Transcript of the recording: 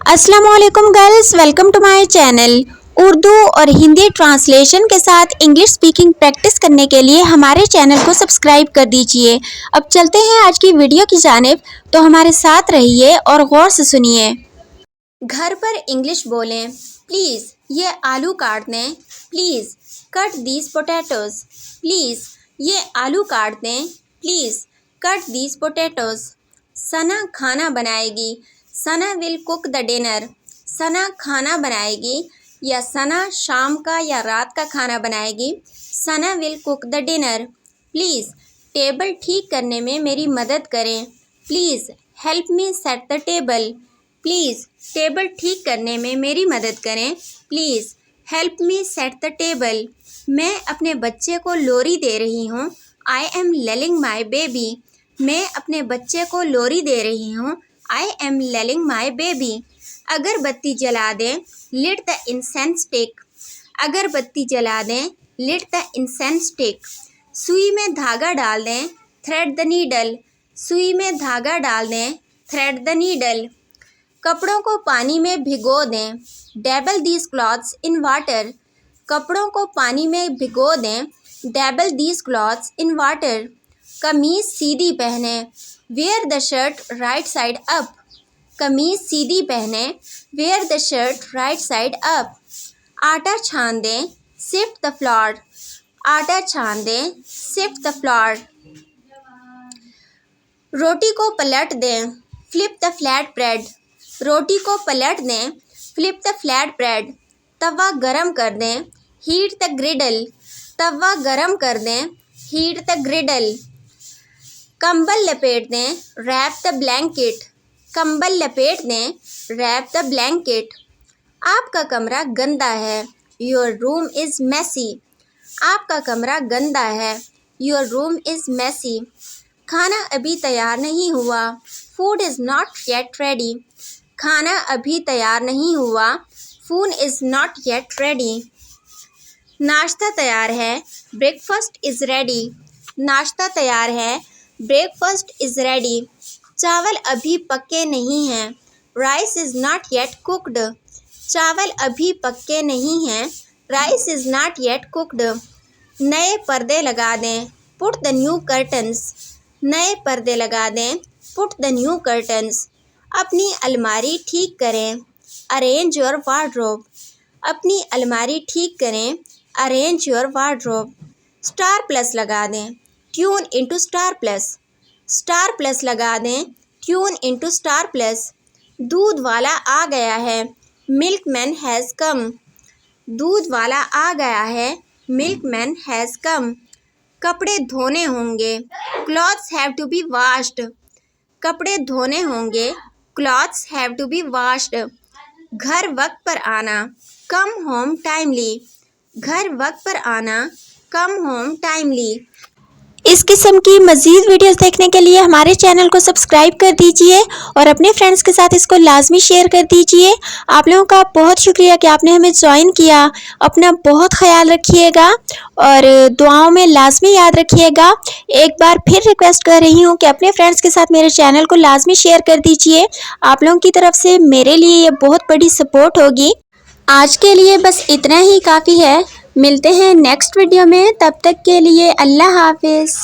अस्सलामुअलैकुम girls, welcome to my channel. Urdu और Hindi translation के साथ इंग्लिश स्पीकिंग प्रैक्टिस करने के लिए हमारे चैनल को सब्सक्राइब कर दीजिए। अब चलते हैं आज की वीडियो की जानिब, तो हमारे साथ रहिए और गौर से सुनिए। घर पर इंग्लिश बोलें। प्लीज़ ये आलू काट दें। Please cut these potatoes. Please ये आलू काट दें। Please cut these potatoes. Sana खाना बनाएगी। Sana will cook the dinner. Sana खाना बनाएगी या सना शाम का या रात का खाना बनाएगी। Sana will cook the dinner. Please table ठीक करने में मेरी मदद करें। Please help me set the table. Please table ठीक करने में मेरी मदद करें। Please help me set the table. मैं अपने बच्चे को लोरी दे रही हूँ। I am lulling my baby. मैं अपने बच्चे को लोरी दे रही हूँ। I am lulling my baby. अगरबत्ती जला दें। Lit the incense stick. अगरबत्ती जला दें। Lit the incense stick. सुई में धागा डाल दें। Thread the needle. सुई में धागा डाल दें। Thread the needle. कपड़ों को पानी में भिगो दें। Dabble these clothes in water. कपड़ों को पानी में भिगो दें। Dabble these clothes in water. कमीज सीधी पहने। Wear the shirt right side up. कमीज सीधी पहने। Wear the shirt right side up. आटा छान दें। Sift the flour. आटा छान दें। Sift the floor. रोटी को पलट दें। Flip the flat bread. रोटी को पलट दें। Flip the flat bread. तवा गरम कर दें। Heat the ग्रिडल। तवा गरम कर दें। Heat the griddle. कंबल लपेट दें। Wrap the blanket. कंबल लपेट दें। Wrap the blanket. आपका कमरा गंदा है। Your room is messy. आपका कमरा गंदा है। Your room is messy. खाना अभी तैयार नहीं हुआ। Food is not yet ready. खाना अभी तैयार नहीं हुआ। Food is not yet ready. नाश्ता तैयार है। Breakfast is ready. नाश्ता तैयार है। Breakfast is ready. चावल अभी पके नहीं हैं। Rice is not yet cooked. चावल अभी पके नहीं हैं। Rice is not yet cooked. नए पर्दे लगा दें। Put the new curtains. नए पर्दे लगा दें। Put the new curtains. अपनी अलमारी ठीक करें। Arrange your wardrobe. अपनी अलमारी ठीक करें। Arrange your wardrobe. Star plus लगा दें। Tune into star plus. Star plus लगा दें। Tune into star plus. दूध वाला आ गया है। मिल्कमैन हैज़ कम। दूध वाला आ गया है। Milkman has come. कपड़े धोने होंगे। Clothes have to be washed. कपड़े धोने होंगे। Clothes have to be washed. घर वक्त पर आना। Come home timely. घर वक्त पर आना। Come home timely. इस किस्म की मज़ीद वीडियोस देखने के लिए हमारे चैनल को सब्सक्राइब कर दीजिए और अपने फ्रेंड्स के साथ इसको लाजमी शेयर कर दीजिए। आप लोगों का बहुत शुक्रिया कि आपने हमें ज्वाइन किया। अपना बहुत ख्याल रखिएगा और दुआओं में लाजमी याद रखिएगा। एक बार फिर रिक्वेस्ट कर रही हूँ कि अपने फ्रेंड्स के साथ मेरे चैनल को लाजमी शेयर कर दीजिए। आप लोगों की तरफ से मेरे लिए ये बहुत बड़ी सपोर्ट होगी। आज के लिए बस इतना ही काफ़ी है। मिलते हैं नेक्स्ट वीडियो में, तब तक के लिए अल्लाह हाफिज़।